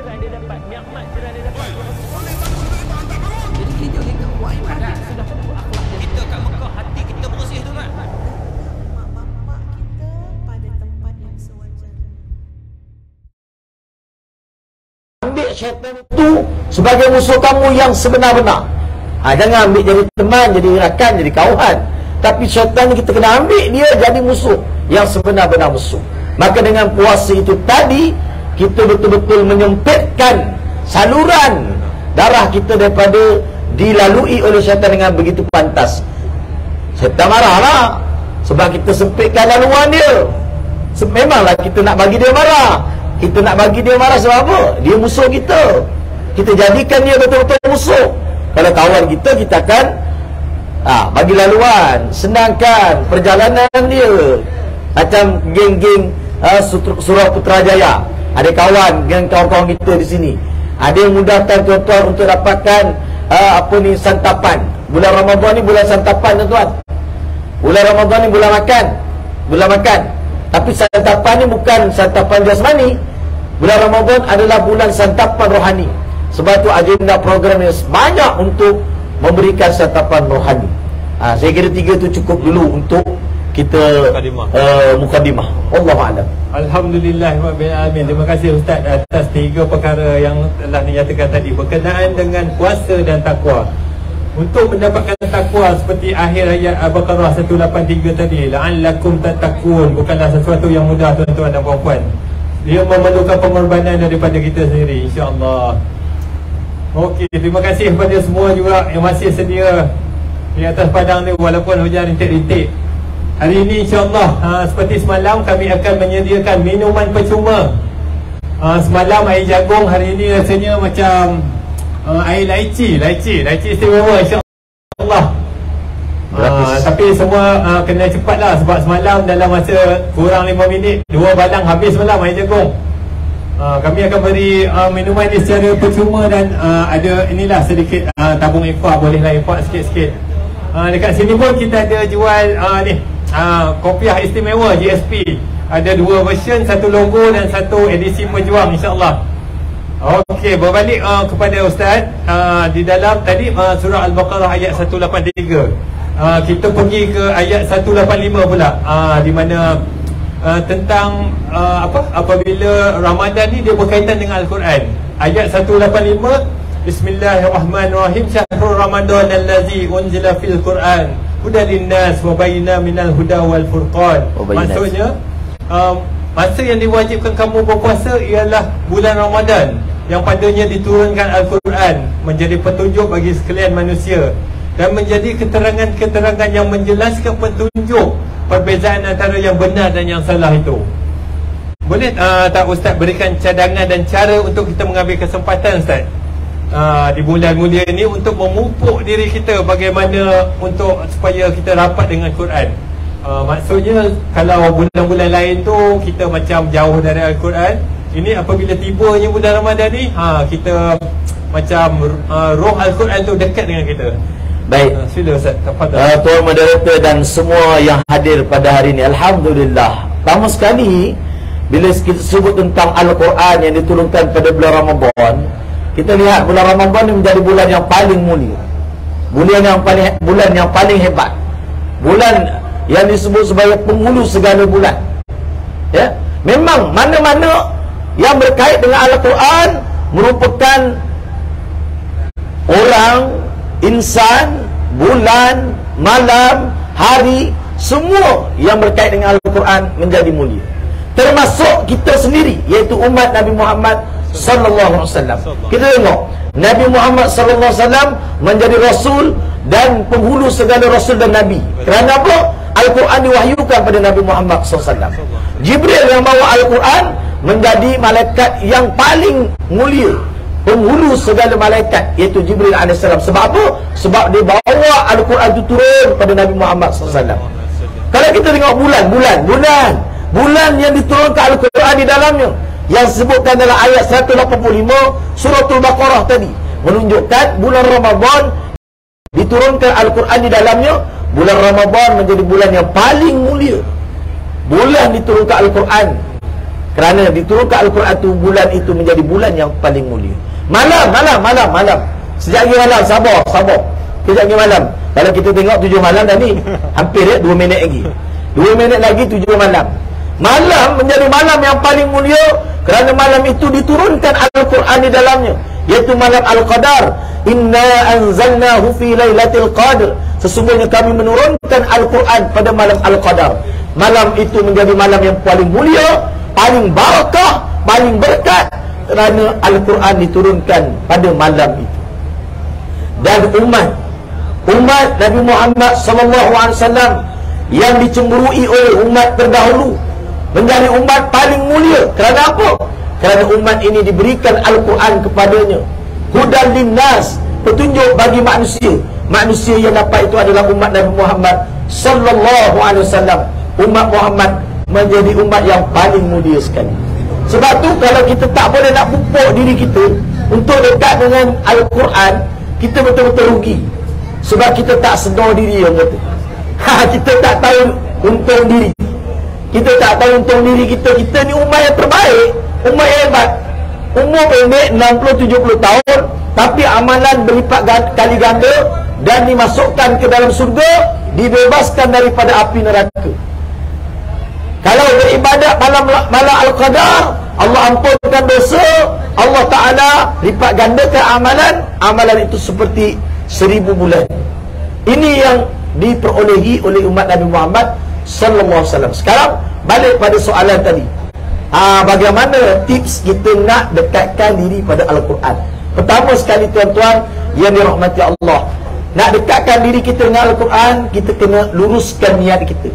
jiran dia dapat, nikmat jiran dia dapat. Jadi kita buat ibadat. Sudah tentu akhlak dia. Kita kat Mekah, hati kita bersih tu kan. Mak bapak kita pada tempat yang sewajarnya. Ambil syaitan itu sebagai musuh kamu yang sebenar-benar. Jangan ambil jadi teman, jadi rakan, jadi kawan. Tapi syaitan kita kena ambil dia jadi musuh yang sebenar-benar musuh. Maka dengan puasa itu tadi, kita betul-betul menyempitkan saluran darah kita daripada dilalui oleh syaitan dengan begitu pantas. Syaitan marahlah sebab kita sempitkan laluan dia. Memanglah kita nak bagi dia marah. Kita nak bagi dia marah sebab apa? Dia musuh kita. Kita jadikan dia betul-betul musuh. Kalau kawan kita, kita akan bagi laluan, senangkan perjalanan dia. Macam geng-geng Surah Putrajaya. Ada kawan dengan kawan-kawan kita di sini. Ada yang mudahkan tuan-tuan untuk dapatkan santapan. Bulan Ramadan ni bulan santapan, tuan-tuan. Bulan Ramadan ni bulan makan. Bulan makan. Tapi santapan ni bukan santapan jasmani. Bulan Ramadan adalah bulan santapan rohani. Sebab tu agenda program yang banyak untuk memberikan santapan rohani. Saya kira 3 tu cukup dulu untuk kita mukadimah. Wallahualam. Alhamdulillah rabbil alamin. Terima kasih Ustaz atas 3 perkara yang telah dinyatakan tadi berkenaan dengan puasa dan takwa. Untuk mendapatkan takwa seperti akhir ayat Al-Baqarah 183 tadi, la'allakum tattaqun, bukanlah sesuatu yang mudah tuan-tuan dan puan-puan. Dia memerlukan pengorbanan daripada kita sendiri, insya-Allah. Okey, terima kasih kepada semua juga yang masih sedia di atas padang ni walaupun hujan rintik-rintik. Hari ini insya-Allah seperti semalam kami akan menyediakan minuman percuma. Semalam air jagung, hari ini rasanya macam air laici istimewa insya-Allah. Tapi semua kena cepatlah sebab semalam dalam masa kurang 5 minit 2 balang habis semalam air jagung. Kami akan beri minuman ini secara percuma dan ada inilah sedikit tabung infak, bolehlah infak sikit-sikit. Dekat sini pun kita ada jual kopiah istimewa GSP. Ada 2 version, satu logo dan satu edisi pejuang insya-Allah. Okey, berbalik kepada Ustaz, di dalam tadi surah Al-Baqarah ayat 183. Kita pergi ke ayat 185 pula, di mana tentang apabila Ramadan ni dia berkaitan dengan Al-Quran. Ayat 185, Bismillahirrahmanirrahim. Syahrul Ramadan allazi unzila fil Quran hudan linnas wa bayyinatin minal huda wal furqan. Maksudnya masa yang diwajibkan kamu berpuasa ialah bulan Ramadan yang padanya diturunkan Al-Quran menjadi petunjuk bagi sekalian manusia dan menjadi keterangan-keterangan yang menjelaskan petunjuk perbezaan antara yang benar dan yang salah itu. Boleh tak Ustaz berikan cadangan dan cara untuk kita mengambil kesempatan Ustaz di bulan mulia ini untuk memupuk diri kita bagaimana untuk supaya kita rapat dengan Quran. Maksudnya kalau bulan-bulan lain tu kita macam jauh dari Al-Quran, ini apabila tibanya bulan Ramadan ni kita macam roh Al-Quran tu dekat dengan kita. Baik, sila Ustaz, tafadhal. Tuan moderator dan semua yang hadir pada hari ini, alhamdulillah. Pertama sekali bila kita sebut tentang Al-Quran yang diturunkan pada bulan Ramadan, kita lihat bulan Ramadan ini menjadi bulan yang paling mulia, bulan yang paling hebat, bulan yang disebut sebagai penghulu segala bulan. Ya, memang mana-mana yang berkait dengan Al-Quran merupakan orang, insan, bulan, malam, hari, semua yang berkait dengan Al-Quran menjadi mulia. Termasuk kita sendiri, iaitu umat Nabi Muhammad sallallahu alaihi wasallam. Kita tengok Nabi Muhammad sallallahu alaihi wasallam menjadi rasul dan penghulu segala rasul dan nabi. Kerana apa? Al-Quran diwahyukan pada Nabi Muhammad sallallahu alaihi wasallam. Jibril yang bawa Al-Quran menjadi malaikat yang paling mulia, penghulu segala malaikat, iaitu Jibril alaihissalam. Sebab apa? Sebab dia bawa Al-Quran itu turun pada Nabi Muhammad sallallahu alaihi wasallam. Kalau kita tengok bulan yang diturunkan Al-Quran di dalamnya, yang disebutkan dalam ayat 185 suratul Baqarah tadi, menunjukkan bulan Ramadan diturunkan Al-Quran di dalamnya. Bulan Ramadan menjadi bulan yang paling mulia, bulan diturunkan Al-Quran. Kerana diturunkan Al-Quran itu, bulan itu menjadi bulan yang paling mulia. Malam. Sejak lagi malam, sabar. Sejak lagi malam. Kalau kita tengok 7 malam dah ni, hampir 2 minit lagi. 2 minit lagi 7 malam. Malam menjadi malam yang paling mulia kerana malam itu diturunkan Al-Quran di dalamnya, iaitu malam Al-Qadar. Inna anzalnahu fi lailatul qadr. Sesungguhnya kami menurunkan Al-Quran pada malam Al-Qadar. Malam itu menjadi malam yang paling mulia, paling barakah, paling berkat, kerana Al-Quran diturunkan pada malam itu. Dan umat Nabi Muhammad SAW yang dicemburui oleh umat terdahulu menjadi umat paling mulia. Kerana apa? Kerana umat ini diberikan Al-Quran kepadanya. Hudan linnas, petunjuk bagi manusia. Manusia yang dapat itu adalah umat Nabi Muhammad SAW. Umat Muhammad menjadi umat yang paling mulia sekali. Sebab tu kalau kita tak boleh nak pupuk diri kita untuk dekat dengan Al-Quran, kita betul-betul rugi. Sebab kita tak sedar diri yang kata. Kita tak tahu untung diri. Kita tak tahu untung diri kita. Kita ni umat yang terbaik, umat yang hebat. Umur pendek 60-70 tahun, tapi amalan berlipat kali ganda dan dimasukkan ke dalam surga, dibebaskan daripada api neraka. Kalau beribadat malam Al-Qadar, Allah ampunkan dosa, Allah Ta'ala lipat gandakan amalan itu seperti 1000 bulan. Ini yang diperolehi oleh umat Nabi Muhammad SAW. Sekarang balik pada soalan tadi. Bagaimana tips kita nak dekatkan diri pada Al-Quran? Pertama sekali tuan-tuan yang dirahmati Allah, nak dekatkan diri kita dengan Al-Quran, kita kena luruskan niat kita.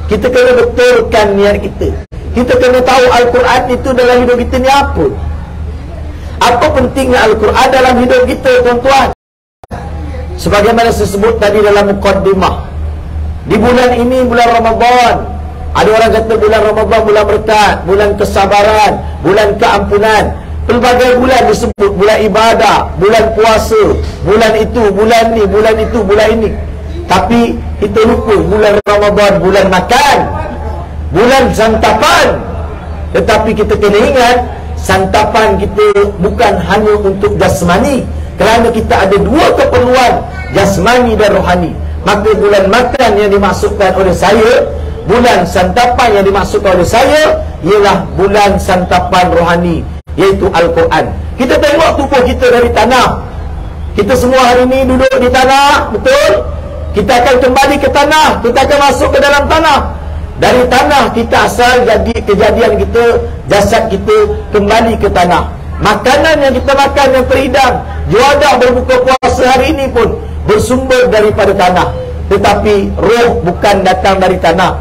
Kita kena betulkan niat kita. Kita kena tahu Al-Quran itu dalam hidup kita ni apa. Apa pentingnya Al-Quran dalam hidup kita, tuan-tuan? Sebagaimana saya sebut tadi dalam muqaddimah, di bulan ini, bulan Ramadan, ada orang kata bulan Ramadan bulan berkat, bulan kesabaran, bulan keampunan. Pelbagai bulan disebut, bulan ibadah, bulan puasa, bulan itu, bulan ni, bulan itu, bulan ini. Tapi kita lupa bulan Ramadan, bulan makan, bulan santapan. Tetapi kita kena ingat, santapan kita bukan hanya untuk jasmani, kerana kita ada dua keperluan, jasmani dan rohani. Maka bulan makan yang dimaksudkan oleh saya, bulan santapan yang dimaksudkan oleh saya, ialah bulan santapan rohani, iaitu Al-Quran. Kita tengok tubuh kita dari tanah. Kita semua hari ini duduk di tanah, betul? Kita akan kembali ke tanah, kita akan masuk ke dalam tanah. Dari tanah kita asal, jadi kejadian kita, jasad kita kembali ke tanah. Makanan yang kita makan yang terhidang, juadah berbuka puasa hari ini pun bersumber daripada tanah. Tetapi roh bukan datang dari tanah.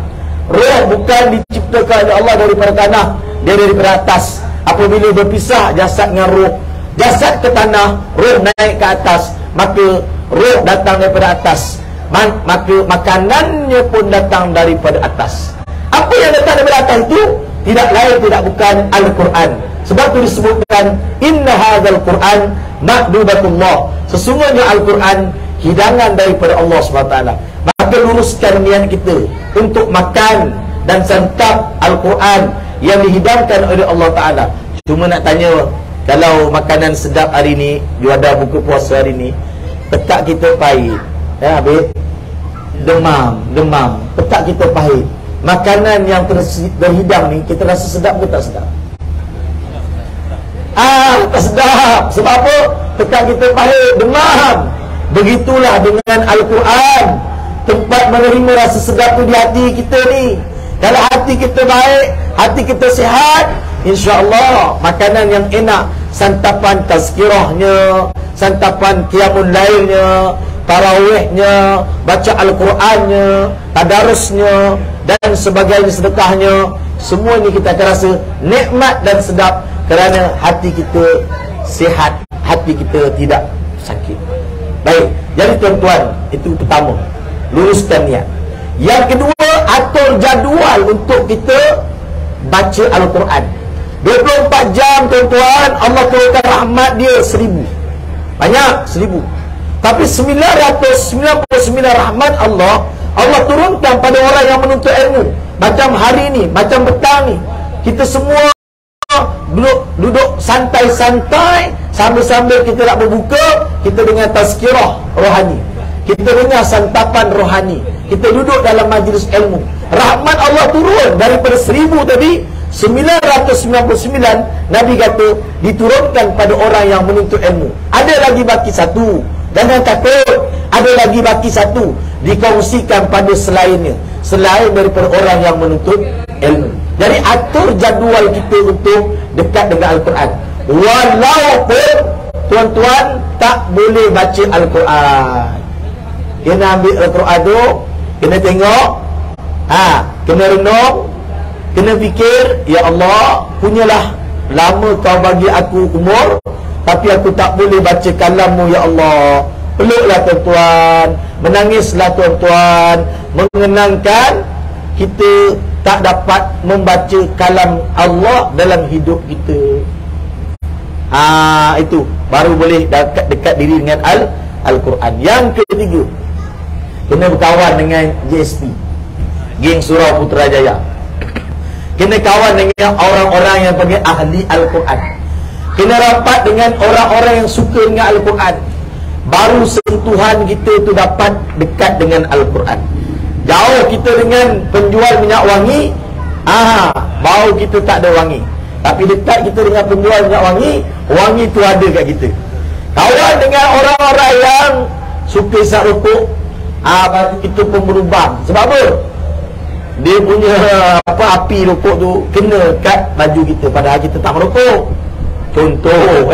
Roh bukan diciptakan oleh Allah daripada tanah, dia daripada atas. Apabila berpisah jasad dengan roh, jasad ke tanah, roh naik ke atas, maka roh datang daripada atas. Maka makanannya pun datang daripada atas. Apa yang datang daripada atas itu tidak lain tidak bukan Al-Quran. Sebab itu disebutkan inna hadzal Quran ma'dubatullah. Sesungguhnya Al-Quran hidangan daripada Allah SWT. Maka luruskan niat kita untuk makan dan santap Al-Quran yang dihidangkan oleh Allah Ta'ala. Cuma nak tanya, kalau makanan sedap hari ni, juadah buka puasa hari ni, petak kita pahit, habis demam, petak kita pahit. Makanan yang terhidang ni, kita rasa sedap ke tak sedap? Tak sedap. Sebab apa? Petak kita pahit, demam. Begitulah dengan Al-Quran. Tempat menerima rasa sedap tu di hati kita ni. Kalau hati kita baik, hati kita sihat, insya-Allah makanan yang enak, santapan tazkirahnya, santapan qiyamul lailnya, tarawihnya, baca Al-Qurannya, tadarusnya dan sebagainya, sedekahnya, semua ini kita akan rasa nikmat dan sedap kerana hati kita sihat, hati kita tidak sakit. Baik, jadi tuan-tuan, itu pertama, luruskan niat. Yang kedua, atur jadual untuk kita baca Al-Quran. 24 jam tuan-tuan, Allah turunkan rahmat dia 1000. Banyak, 1000. Tapi 999 rahmat Allah turunkan pada orang yang menuntut ilmu. Macam hari ni, macam petang ni, kita semua duduk santai-santai sambil-sambil kita nak berbuka, kita dengar tazkirah rohani, kita dengar santapan rohani, kita duduk dalam majlis ilmu. Rahmat Allah turun daripada 1000 tadi, 999 Nabi kata diturunkan pada orang yang menuntut ilmu. Ada lagi baki satu, jangan takut, ada lagi baki satu dikongsikan pada selainnya, selain daripada orang yang menuntut ilmu. Jadi atur jadual kita untuk dekat dengan Al-Quran, walaupun tuan-tuan tak boleh baca Al-Quran. Kena ambil Al-Quran tu, kena tengok, kena renung, kena fikir, ya Allah, punyalah lama kau bagi aku umur, tapi aku tak boleh baca kalammu ya Allah. Peluklah tuan-tuan, menangislah tuan-tuan, mengenangkan kita tak dapat membaca kalam Allah dalam hidup kita. Itu baru boleh dekat diri dengan Al-Quran. Yang ketiga, kena berkawan dengan JSP, geng Surau Putrajaya. Kena kawan dengan orang-orang yang panggil ahli Al-Quran. Kena rapat dengan orang-orang yang suka dengan Al-Quran. Baru sentuhan kita tu dapat dekat dengan Al-Quran. Jauh kita dengan penjual minyak wangi, bau kita tak ada wangi. Tapi dekat kita dengan penjual minyak wangi, wangi tu ada kat kita. Kawan dengan orang-orang yang suka isap rokok, bagi kita pun berubah. Sebab apa? Dia punya api rokok tu kena kat baju kita, padahal kita tak merokok. Contoh,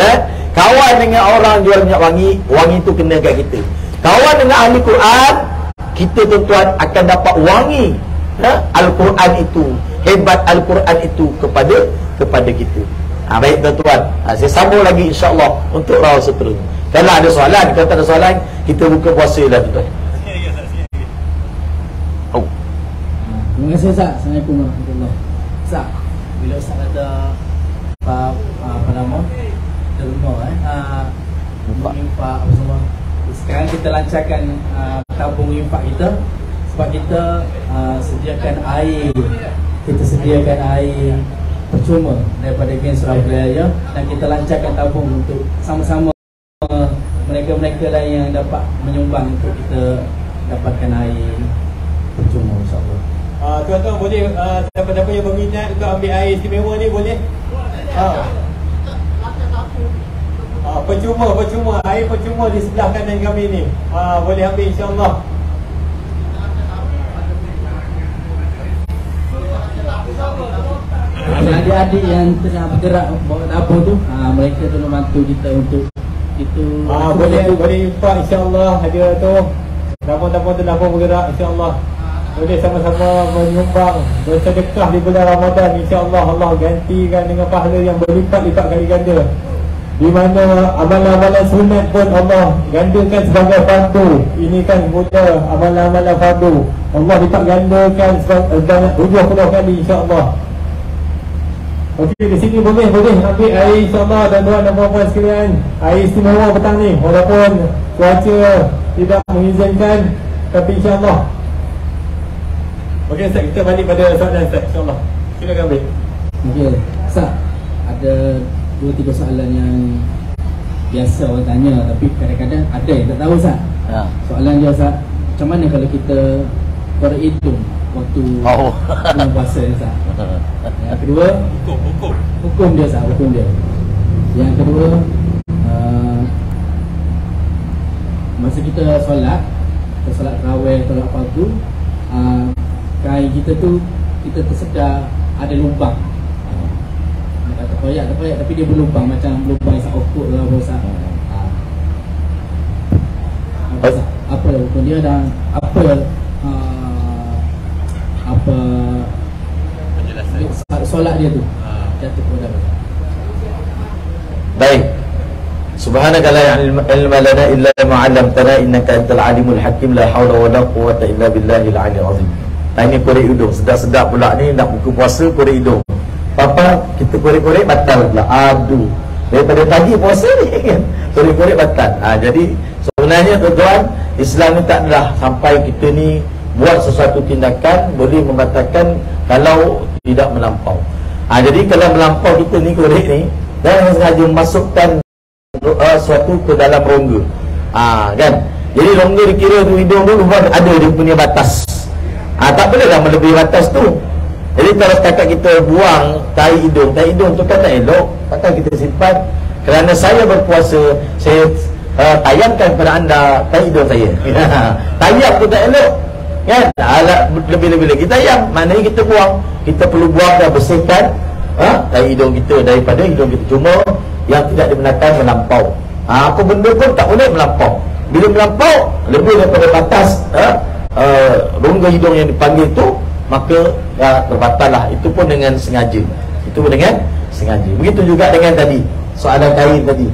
kawan dengan orang jual minyak wangi, wangi tu kena kat kita. Kawan dengan ahli Quran, kita tuan-tuan akan dapat wangi Al-Quran itu, hebat Al-Quran itu kepada kita. Baik tuan-tuan, saya sambung lagi insya-Allah untuk rawat seterusnya. Kalau ada soalan, kalau tak ada soalan, kita buka puasa dah tuan. Terima kasih Ustaz. Assalamualaikum warahmatullahi wabarakatuh. Ustaz, bila Ustaz ada apa nama rumah infak apa semua, sekarang kita lancarkan tabung infak kita, sebab kita sediakan air, kita sediakan air percuma daripada geng Surau Putrajaya, dan kita lancarkan tabung untuk sama-sama mereka-mereka lain yang dapat menyumbang untuk kita dapatkan air percuma, insyaAllah. Tuan-tuan boleh, siapa-siapa yang berminat untuk ambil air istimewa ni boleh. Percuma air percuma di sebelah kanan kami ni, boleh ambil insya-Allah. Adik-adik yang tengah bergerak bawa dapur tu, mereka tolong bantu kita untuk itu. Boleh infak insya-Allah. Ada tu dapur-dapur tu dapur bergerak insya-Allah. Boleh sama-sama menyumbang, bersedekah di bulan Ramadan, insya-Allah Allah gantikan dengan pahala yang berlipat-lipat kali ganda. Di mana amalan-amalan sunat pun Allah gandakan sebagai fardu. Ini kan mula amalan-amalan fardu, Allah lipat gandakan sebanyak 70 kali insya-Allah. Okey, di sini boleh ambil air insya-Allah, dan tuan dan puan sekalian. Air istimewa petang ni, walaupun cuaca tidak mengizinkan, tapi insya-Allah. Okey Ustaz, kita balik pada soalan Ustaz, insya-Allah. Silakan ambil. Okey, Ustaz, ada 2-3 soalan yang biasa orang tanya, tapi kadang-kadang ada yang tak tahu Ustaz. Soalan dia Ustaz, macam mana kalau kita korek hidung waktu bulan puasa Ustaz? Yang kedua, hukum dia Ustaz, hukum dia. Yang kedua, masa kita solat tarawih, solat fardu, kain kita tu kita tersedar ada lubang. Tak payah tapi dia berlubang, macam lubang yang sakokok lah Ustaz. Apa hukum dia dan apa solat dia tu jatuh kepada apa? Baik. Subhanaka la ilma lana illa ma 'allamtana innaka antal alimul hakim, la haula wala quwwata illa billahil aliyyil azim. Ini korek hidung, sedap-sedap pula ni nak buka puasa korek hidung. Papa kita korek-korek batal pula. Aduh, daripada pagi puasa ni kan, korek-korek batal. Jadi sebenarnya tuan-tuan, Islam ni tak adalah sampai kita ni buat sesuatu tindakan boleh membatalkan kalau tidak melampau. Jadi kalau melampau kita ni korek ni, jangan sengaja masukkan suatu ke dalam rongga. Kan? Jadi rongga dikira tu hidung tu ada dia punya batas. Tak bolehlah melebihi batas tu. Jadi kalau setakat kita buang tai hidung tu kan tak elok. Takkan kita simpan. Kerana saya berpuasa, saya tayangkan kepada anda tai hidung saya. Tayang tu tak elok. Kan? Lebih-lebih lagi tayang, maknanya kita buang. Kita perlu buang dan bersihkan tai hidung kita daripada hidung kita. Cuma yang tidak dibenarkan melampau. Apa benda pun tak boleh melampau. Bila melampau lebih daripada batas rongga hidung yang dipanggil tu, maka terbatallah. Itu pun dengan sengaja. Begitu juga dengan tadi soalan kain tadi.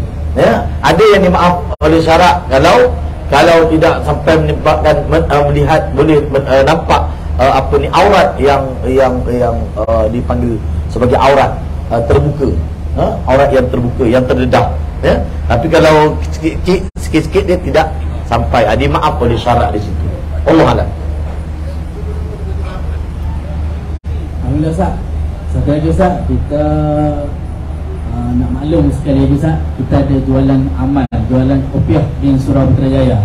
Ada yang dimaaf oleh syarak kalau tidak sampai menyebabkan melihat, boleh nampak aurat yang dipanggil sebagai aurat terbuka, aurat yang terbuka, yang terdedah. Tapi kalau sikit-sikit dia tidak sampai, dimaaf oleh syarak di situ. Allah Alam. Alhamdulillah Ustaz. Satu lagi Ustaz, kita nak maklum sekali lagi Ustaz, kita ada jualan amal, jualan kopiah di Surau Putrajaya.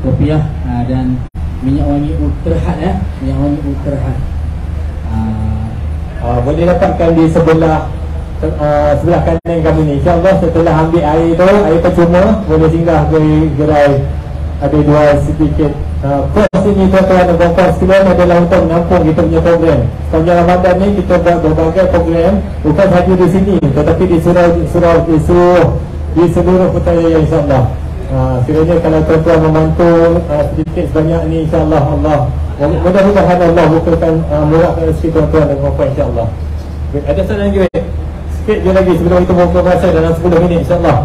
Kopiah dan minyak wangi Ultrahat minyak wangi Ultrahat. Boleh dapatkan di sebelah kanan kami ni. InsyaAllah setelah ambil air tu, air percuma, boleh singgah ke gerai. Ada jual sedikit. Kos ini tuan-tuan dan puan-puan sekalian adalah untuk menampung kita punya program. Sepanjang Ramadan ni kita buat berbagai program, bukan sahaja di sini tetapi di seluruh Putrajaya insyaAllah. Sekiranya kalau tuan-tuan membantu sedikit sebanyak ni, insyaAllah Allah mudah-mudahan Allah bukakan murahkan rezeki tuan-tuan dan puan-puan insyaAllah. Ada soalan lagi sikit je lagi sebelum kita buka masa dalam 10 minit insyaAllah.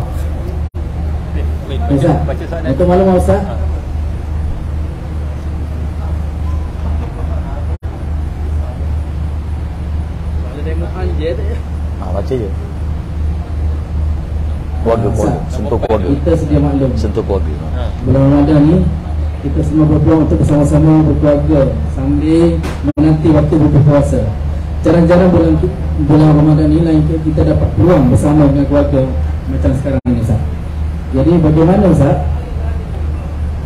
Ustaz, itu malam Ustaz. Baca je. Keluarga, sentuh keluarga. Kita sedia maklum, Sentuh keluarga. bulan Ramadan ni kita semua berpeluang untuk bersama-sama berkeluarga sambil menanti waktu berpuasa. Jarang-jarang bulan Ramadan ni lain kita dapat peluang bersama dengan keluarga macam sekarang ni Ustaz. Jadi bagaimana Ustaz,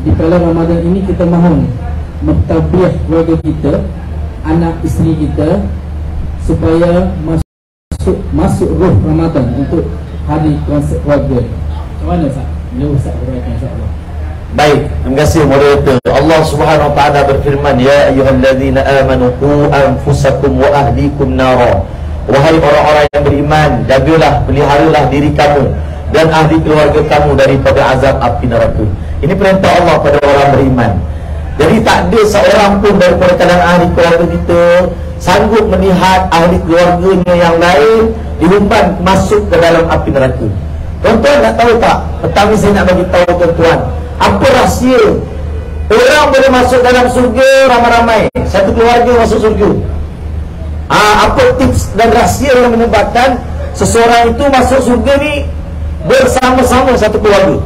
di kala Ramadan ini kita mahu mentadbir keluarga kita, anak isteri kita, supaya masuk roh Ramadan untuk hari konsep keluarga. Macam mana Ustaz? Bila Ustaz berkaitan insya-Allah. Baik, terima kasih moderator. Allah Subhanahu wa taala berfirman, ya ayyuhallazina amanu qu anfusakum wa ahlikum nara. Wahai orang-orang yang beriman, jagalah, peliharalah diri kamu dan ahli keluarga kamu daripada azab api neraka. Ini perintah Allah pada orang beriman. Jadi tak ada seorang pun daripada kalangan ahli keluarga kita sanggup melihat ahli keluarganya yang lain dilumban masuk ke dalam api neraka. Tuan-tuan nak tahu tak? Petang ni saya nak bagi tahu tuan-tuan, apa rahsia orang boleh masuk dalam surga ramai-ramai, satu keluarga masuk surga. Apa tips dan rahsia yang menyebabkan seseorang itu masuk surga ni bersama-sama satu keluarga?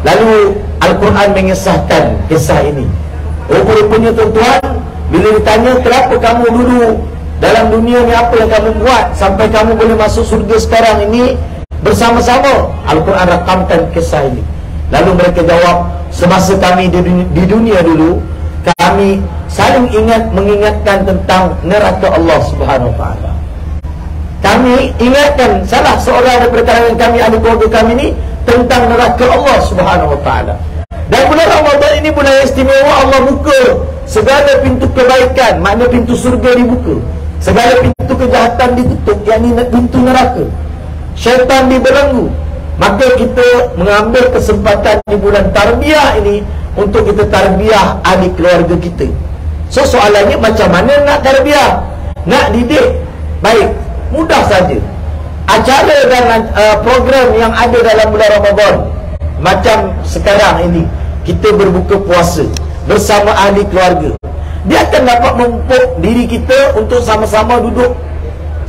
Lalu Al-Quran mengisahkan kisah ini. Rupanya tuan-tuan, bila ditanya kenapa kamu dulu dalam dunia ni, apa yang kamu buat sampai kamu boleh masuk surga sekarang ini bersama-sama, Al-Quran rakamkan kisah ini. Lalu mereka jawab, semasa kami di dunia dulu, kami saling mengingatkan tentang neraka Allah Subhanahu wa taala. Kami ingatkan salah seorang daripada kalangan kami, ahli keluarga kami ni, tentang neraka Allah Subhanahu wa taala. Dan bulan Ramadan ini bulan yang istimewa. Allah buka segala pintu kebaikan, makna pintu surga dibuka, segala pintu kejahatan ditutup, yakni pintu neraka. Syaitan dibelenggu. Maka kita mengambil kesempatan di bulan tarbiyah ini untuk kita tarbiyah ahli keluarga kita. So soalannya, macam mana nak tarbiyah, nak didik? Baik, mudah saja. Acara dan program yang ada dalam bulan Ramadan, macam sekarang ini kita berbuka puasa bersama ahli keluarga, dia akan dapat memupuk diri kita untuk sama-sama duduk.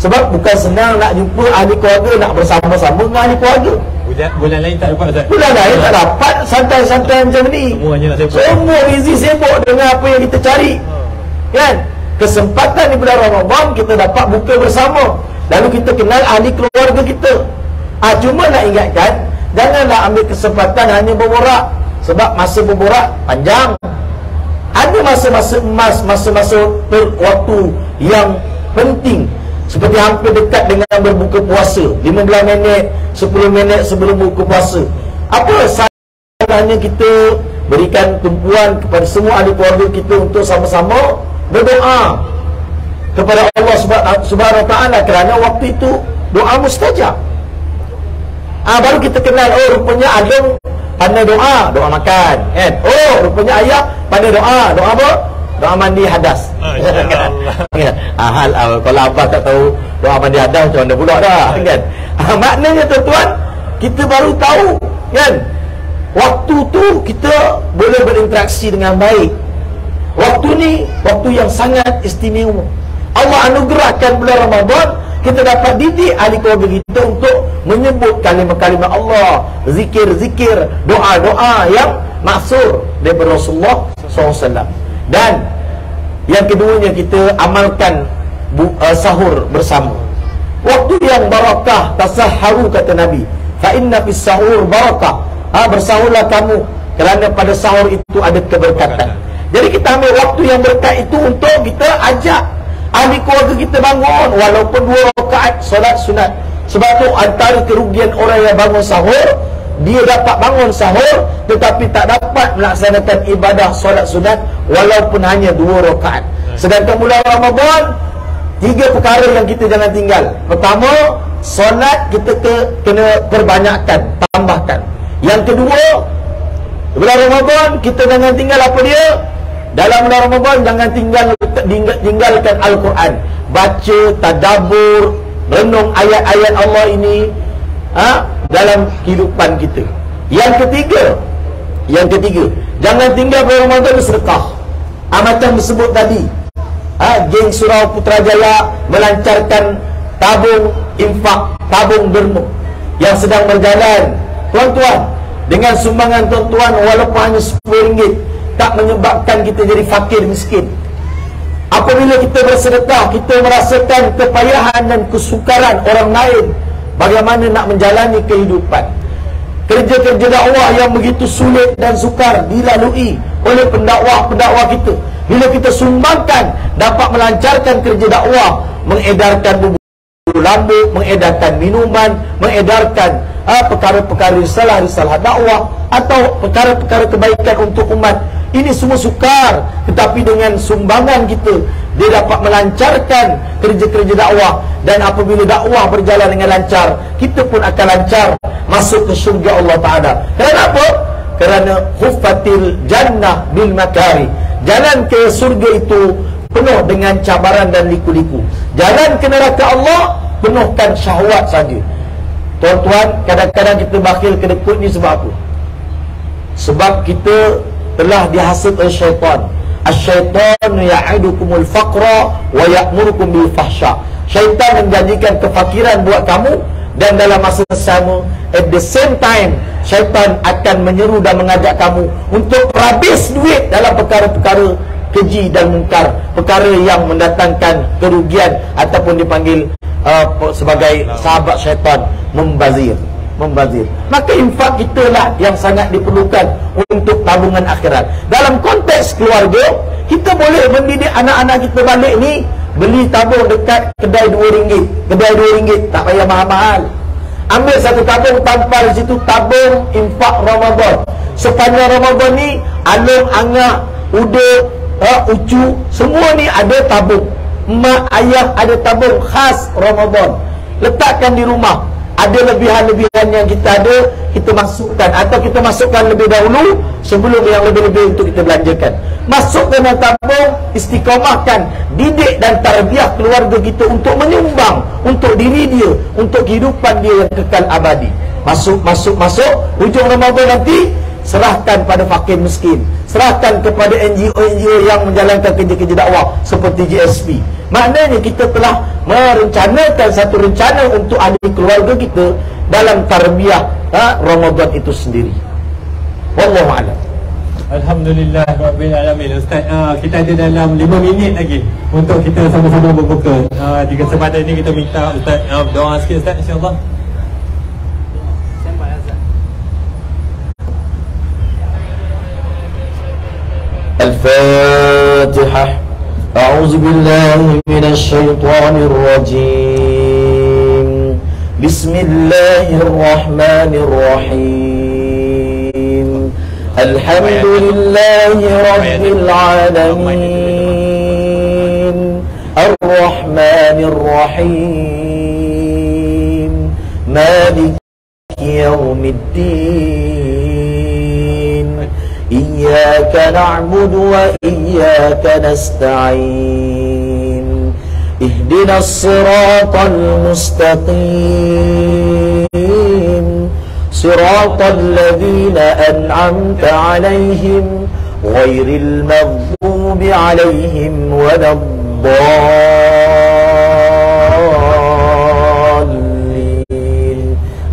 Sebab bukan senang nak jumpa ahli keluarga, nak bersama-sama dengan ahli keluarga. Bulan lain tak dapat Ustaz. Bulan lain tak dapat santai-santai macam ni. Semuanya nak sibuk. Semua busy sibuk dengan apa yang kita cari, kan? kesempatan di bulan Ramadan kita dapat buka bersama, lalu kita kenal ahli keluarga kita. Cuma nak ingatkan, janganlah ambil kesempatan hanya berborak, sebab masa berborak panjang. Ada masa-masa emas, masa-masa waktu yang penting, seperti hampir dekat dengan berbuka puasa, 15 minit, 10 minit sebelum buka puasa. Apa salahnya kita berikan tumpuan kepada semua ahli keluarga kita untuk sama-sama berdoa kepada Allah Subhanahu Wa Taala, kerana waktu itu doa mustajab. Baru kita kenal, oh rupanya Adam pandai doa, doa makan, kan? Oh rupanya ayah pandai doa, doa apa? Doa mandi hadas. Kalau abah tak tahu doa mandi hadas, macam mana pula dah, kan? Maknanya tuan-tuan, kita baru tahu, kan? Waktu tu kita boleh berinteraksi dengan baik. Waktu ni waktu yang sangat istimewa. Allah anugerahkan bulan Ramadan, kita dapat didik ahli keluarga kita untuk menyebut kalimah-kalimah Allah, zikir-zikir, doa-doa yang maksur daripada Rasulullah SAW. Dan yang keduanya, kita amalkan sahur bersama. Waktu yang barakah, tasahharu kata Nabi, fa inna fis sahur barakah. Bersahurlah kamu, kerana pada sahur itu ada keberkatan. Jadi kita ambil waktu yang berkat itu untuk kita ajak ahli keluarga kita bangun, walaupun 2 rakaat solat sunat. Sebab tu antara kerugian orang yang bangun sahur, dia dapat bangun sahur tetapi tak dapat melaksanakan ibadah solat sunat walaupun hanya 2 rakaat. Sedangkan bulan Ramadan, 3 perkara yang kita jangan tinggal. Pertama, solat kita kena perbanyakkan, tambahkan. Yang kedua, bulan Ramadan kita jangan tinggal apa dia? Dalam bulan Ramadan jangan tinggalkan Al-Quran. Baca, tadabbur, renung ayat-ayat Allah ini dalam kehidupan kita. Yang ketiga, jangan tinggal bulan Ramadan bersedekah. Macam disebut tadi, geng Surau Putrajaya melancarkan tabung infak, tabung derma yang sedang berjalan. Tuan-tuan, dengan sumbangan tuan-tuan walaupun hanya RM10, tak menyebabkan kita jadi fakir miskin. Apabila kita bersedekah, kita merasakan kepayahan dan kesukaran orang lain, bagaimana nak menjalani kehidupan. Kerja-kerja dakwah yang begitu sulit dan sukar dilalui oleh pendakwah-pendakwah kita, bila kita sumbangkan, dapat melancarkan kerja dakwah, mengedarkan bubur lambuk, mengedarkan minuman, mengedarkan perkara-perkara risalah dakwah atau perkara-perkara kebaikan untuk umat. Ini semua sukar, tetapi dengan sumbangan kita, dia dapat melancarkan kerja-kerja dakwah. Dan apabila dakwah berjalan dengan lancar, kita pun akan lancar masuk ke syurga Allah Ta'ala. Kerana apa? Kerana huffatil jannah bil makari. Jalan ke surga itu penuh dengan cabaran dan liku-liku. Jalan ke neraka Allah penuhkan syahwat saja. Tuan-tuan, kadang-kadang kita bakhil kedekut ni sebab apa? Sebab kita telah dihasut oleh syaitan. Asy-syaitanu ya'idukumul faqra wa ya'murukum bil fahsya. Syaitan menjanjikan kefakiran buat kamu, dan dalam masa sama, at the same time, syaitan akan menyeru dan mengajak kamu untuk habis duit dalam perkara-perkara keji dan mungkar, perkara yang mendatangkan kerugian ataupun dipanggil sebagai sahabat syaitan, membazir. Maka infak kita lah yang sangat diperlukan untuk tabungan akhirat. Dalam konteks keluarga, kita boleh mendidik anak-anak kita balik ni, beli tabung dekat kedai RM2. Kedai RM2 tak payah mahal-mahal. Ambil satu tabung, tampal di situ tabung infak Ramadan. Sepanjang Ramadan ni, alung, angah, uduk, ucu, semua ni ada tabung. Mak, ayah ada tabung khas Ramadan. Letakkan di rumah. Ada lebihan-lebihan yang kita ada, kita masukkan, atau kita masukkan lebih dahulu sebelum yang lebih-lebih untuk kita belanjakan. Masukkan dalam tabung, istiqamahkan, didik dan tarbiyah keluarga kita untuk menyumbang untuk diri dia, untuk kehidupan dia yang kekal abadi. Masuk. Hujung Ramadan nanti, serahkan pada fakir miskin, serahkan kepada NGO yang menjalankan kerja-kerja dakwah seperti GSP. Maknanya kita telah merencanakan satu rencana untuk ahli keluarga kita dalam tarbiyah Ramadan itu sendiri. Wallahu a'lam. Alhamdulillah Rabbil Alamin. Ustaz, kita ada dalam 5 minit lagi untuk kita sama-sama berbuka. Di kesempatan ini kita minta Ustaz doa sikit Ustaz, insya-Allah. Al-Fatihah. A'udzu billahi minasy syaithanir rajim. Bismillahirrahmanirrahim. Alhamdulillahi rabbil alamin. Ar-Rahmanir Rahim. Maliki yaumiddin. Iyyaka na'budu wa iyyaka nasta'in. Ihdinas siratal mustaqim. Siratal ladzina an'amta 'alaihim ghairil maghdubi 'alaihim waladdallin.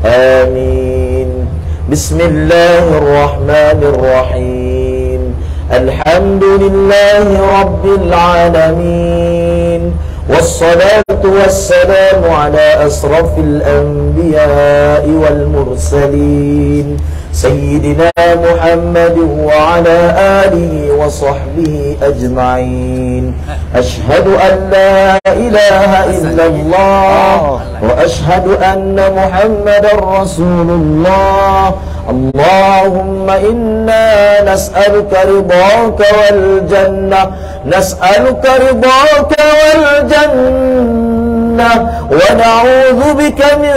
Amin. Bismillahirrahmanirrahim. Alhamdulillahi rabbil alamin. والصلاة والسلام على أشرف الأنبياء والمرسلين سيدنا محمد وعلى آله وصحبه أجمعين. أشهد أن لا إله إلا الله وأشهد أن محمدا رسول الله. اللهم إنا نسألك رضاك والجنة، نسألك رضاك والجنة، ونعوذ بك من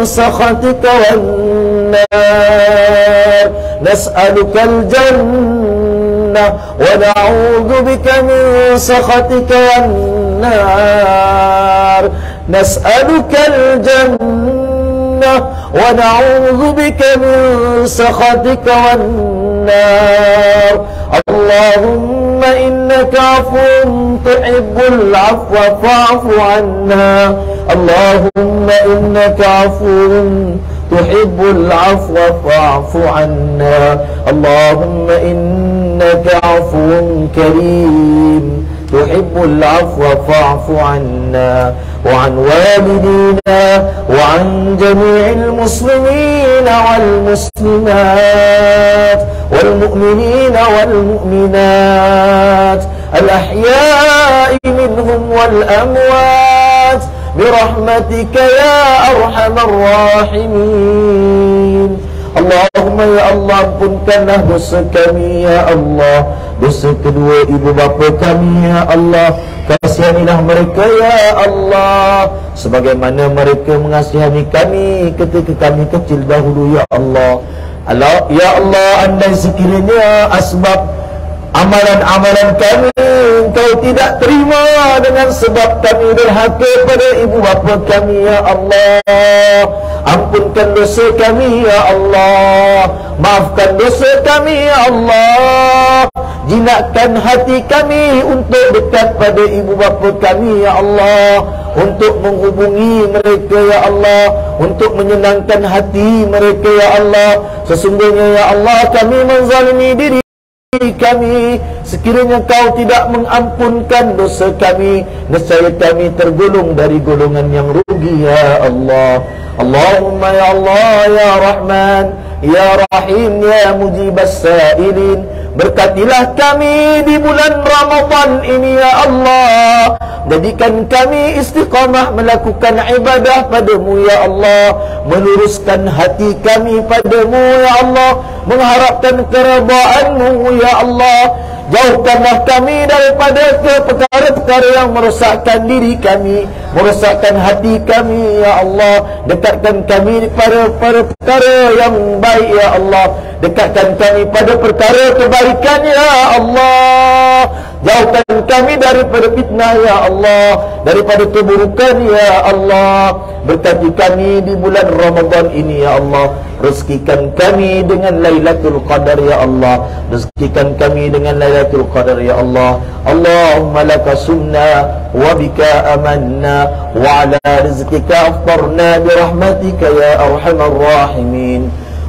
سخطك والنار. نسألك الجنة ونعوذ بك من سخطك والنار. نسألك الجنة ونعوذ بك من سخطك والنار. اللهم إنك عفو تحب العفو فاعف عنا. اللهم إنك عفو تحب العفو فاعف عنا. اللهم إنك عفو كريم تحب العفو فاعف عنا وعن والدينا وعن جميع المسلمين والمسلمات والمؤمنين والمؤمنات الأحياء منهم والأموات برحمتك يا أرحم الراحمين. Allahumma ya Allah, ampunkanlah dosa kami ya Allah, dosa kedua ibu bapa kami ya Allah. Kasihanilah mereka ya Allah, sebagaimana mereka mengasihani kami ketika kami kecil dahulu ya Allah. Ya Allah, andai sekiranya asbab amalan-amalan kami Engkau tidak terima dengan sebab kami derhaka pada ibu bapa kami ya Allah, ampunkan dosa kami ya Allah, maafkan dosa kami ya Allah, jinakkan hati kami untuk dekat pada ibu bapa kami ya Allah, untuk menghubungi mereka ya Allah, untuk menyenangkan hati mereka ya Allah. Sesungguhnya ya Allah, kami menzalimi diri kami. Sekiranya Kau tidak mengampunkan dosa kami, nescaya kami tergolong dari golongan yang rugi ya Allah. Allahumma ya Allah ya Rahman ya Rahim ya Mujibas Sa'ilin, berkatilah kami di bulan Ramadan ini ya Allah. Jadikan kami istiqamah melakukan ibadah padamu ya Allah, meluruskan hati kami padamu ya Allah, mengharapkan keridhaanmu ya Allah. Jauhkanlah kami daripada perkara-perkara yang merosakkan diri kami, merosakkan hati kami ya Allah. Dekatkan kami pada perkara yang baik ya Allah, dekatkan kami pada perkara kebaikan ya Allah. Jauhkan kami daripada fitnah ya Allah, daripada keburukan ya Allah. Berkati kami di bulan Ramadan ini ya Allah. Rezekikan kami dengan Lailatul Qadar ya Allah. Rezekikan kami dengan Lailatul Qadar ya Allah. Allahumma laka sumna wa bika amanna wa ala rizqika aftarna bi rahmatika ya arhamar rahimin.